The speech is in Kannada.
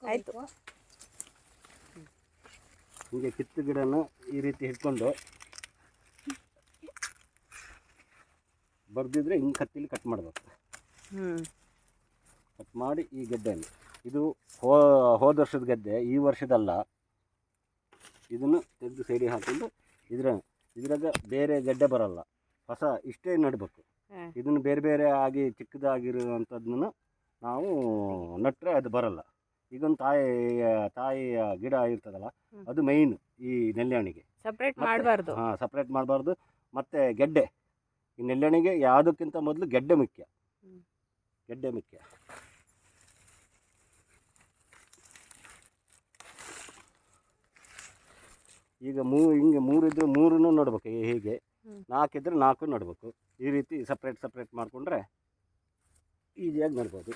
ಆಯಿತು. ಹೀಗೆ ಕಿತ್ತು ಗಿಡನ ಈ ರೀತಿ ಹಿಡ್ಕೊಂಡು ಬರ್ದಿದ್ರೆ ಹಿಂಗೆ ಕತ್ತಿಲಿ ಕಟ್ ಮಾಡಬೇಕು. ಕಟ್ ಮಾಡಿ ಈ ಗೆಡ್ಡೆಯಲ್ಲಿ ಇದು ಹೋದ ವರ್ಷದ ಗೆಡ್ಡೆ, ಈ ವರ್ಷದಲ್ಲ. ಇದನ್ನು ತೆಗೆದು ಸೈಡಿಗೆ ಹಾಕೊಂಡು ಇದ್ರಾಗ ಬೇರೆ ಗೆಡ್ಡೆ ಬರಲ್ಲ, ಹೊಸ ಇಷ್ಟೇ ನೆಡಬೇಕು. ಇದನ್ನು ಬೇರೆ ಬೇರೆ ಆಗಿ ಚಿಕ್ಕದಾಗಿರುವಂಥದ್ದನ್ನು ನಾವು ನಟ್ಟರೆ ಅದು ಬರಲ್ಲ. ಈಗೊಂದು ತಾಯಿಯ ಗಿಡ ಇರ್ತದಲ್ಲ, ಅದು ಮೈನ್ ಈ ನೆಲ್ಲೆಹಣ್ಣಿಗೆ. ಸಪ್ರೇಟ್ ಮಾಡಬಾರ್ದು. ಸಪ್ರೇಟ್ ಮಾಡಬಾರ್ದು. ಮತ್ತು ಗೆಡ್ಡೆ, ಈ ನೆಲ್ಲೆಹಣ್ಣಿಗೆ ಯಾವುದಕ್ಕಿಂತ ಮೊದಲು ಗೆಡ್ಡೆ ಮುಖ್ಯ. ಗೆಡ್ಡೆ ಮುಖ್ಯ. ಈಗ ಹಿಂಗೆ 3 ಇದ್ದರೆ 3 ನೋಡ್ಬೇಕು, ಹೀಗೆ 4 ಇದ್ದರೆ 4 ನೋಡ್ಬೇಕು. ಈ ರೀತಿ ಸಪ್ರೇಟ್ ಮಾಡಿಕೊಂಡ್ರೆ ಈಸಿಯಾಗಿ ನೋಡ್ಬೋದು.